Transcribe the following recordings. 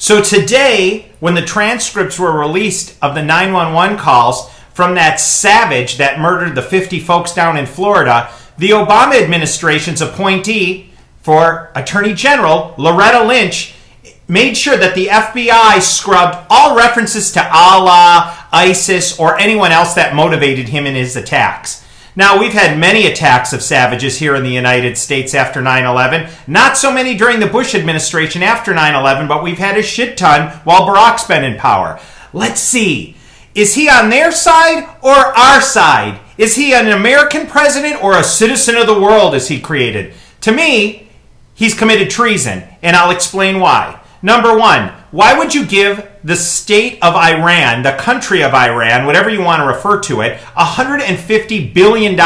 So today, when the transcripts were released of the 911 calls from that savage that murdered the 50 folks down in Florida, the Obama administration's appointee for Attorney General, Loretta Lynch, made sure that the FBI scrubbed all references to Allah, ISIS, or anyone else that motivated him in his attacks. Now, we've had many attacks of savages here in the United States after 9/11. Not so many during the Bush administration after 9/11, but we've had a shit ton while Barack's been in power. Let's see. Is he on their side or our side? Is he an American president or a citizen of the world as he created? To me, he's committed treason, and I'll explain why. Number one, why would you give the state of Iran, the country of Iran, whatever you want to refer to it, $150 billion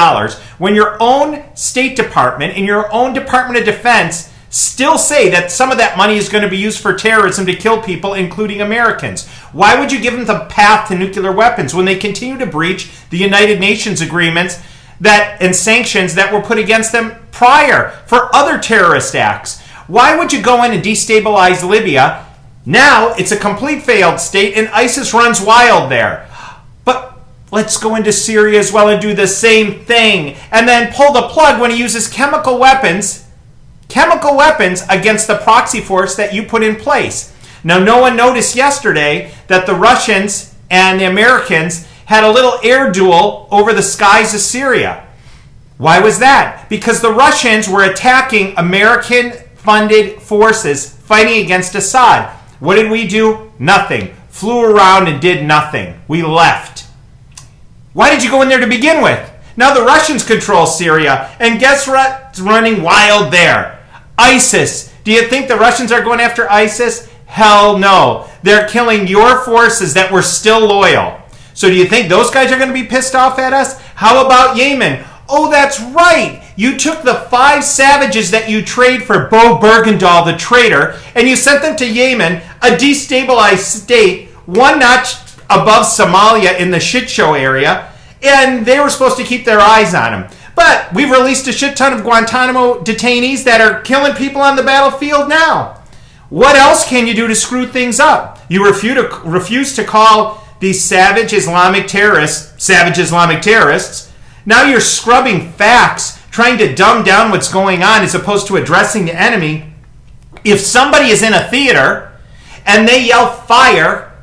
when your own State Department and your own Department of Defense still say that some of that money is going to be used for terrorism to kill people, including Americans? Why would you give them the path to nuclear weapons when they continue to breach the United Nations agreements and sanctions that were put against them prior for other terrorist acts? Why would you go in and destabilize Libya? Now it's a complete failed state and ISIS runs wild there. But let's go into Syria as well and do the same thing and then pull the plug when he uses chemical weapons against the proxy force that you put in place. Now, no one noticed yesterday that the Russians and the Americans had a little air duel over the skies of Syria. Why was that? Because the Russians were attacking American-funded forces fighting against Assad. What did we do? Nothing. Flew around and did nothing. We left. Why did you go in there to begin with? Now the Russians control Syria, and guess what's running wild there? ISIS. Do you think the Russians are going after ISIS? Hell no. They're killing your forces that were still loyal. So do you think those guys are going to be pissed off at us? How about Yemen? Oh, that's right. You took the 5 savages that you trade for Bo Bergendahl, the traitor, and you sent them to Yemen, a destabilized state, one notch above Somalia in the shit show area, and they were supposed to keep their eyes on them. But we've released a shit ton of Guantanamo detainees that are killing people on the battlefield now. What else can you do to screw things up? You refuse to call these savage Islamic terrorists. Now you're scrubbing facts, trying to dumb down what's going on as opposed to addressing the enemy. If somebody is in a theater and they yell fire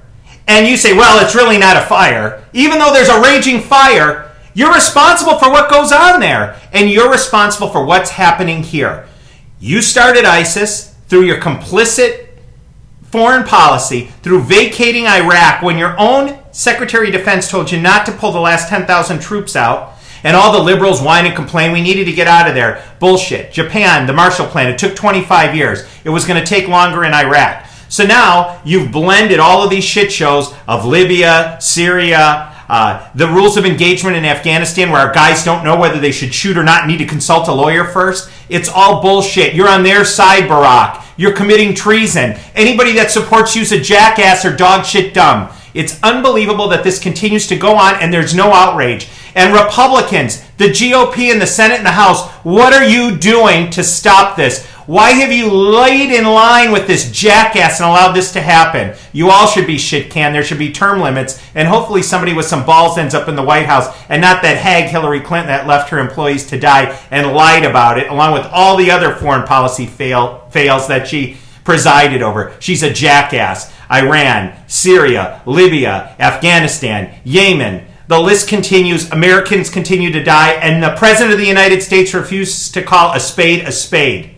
and you say, well, it's really not a fire, even though there's a raging fire, you're responsible for what goes on there. And you're responsible for what's happening here. You started ISIS through your complicit foreign policy, through vacating Iraq when your own Secretary of Defense told you not to pull the last 10,000 troops out. And all the liberals whine and complain, we needed to get out of there. Bullshit. Japan, the Marshall Plan, it took 25 years. It was going to take longer in Iraq. So now you've blended all of these shit shows of Libya, Syria, the rules of engagement in Afghanistan where our guys don't know whether they should shoot or not, need to consult a lawyer first. It's all bullshit. You're on their side, Barack. You're committing treason. Anybody that supports you's a jackass or dog shit dumb. It's unbelievable that this continues to go on and there's no outrage. And Republicans, the GOP in the Senate and the House, what are you doing to stop this? Why have you laid in line with this jackass and allowed this to happen? You all should be shit canned. There should be term limits. And hopefully somebody with some balls ends up in the White House and not that hag Hillary Clinton that left her employees to die and lied about it, along with all the other foreign policy fails that she presided over. She's a jackass. Iran, Syria, Libya, Afghanistan, Yemen. The list continues. Americans continue to die, and the President of the United States refuses to call a spade a spade.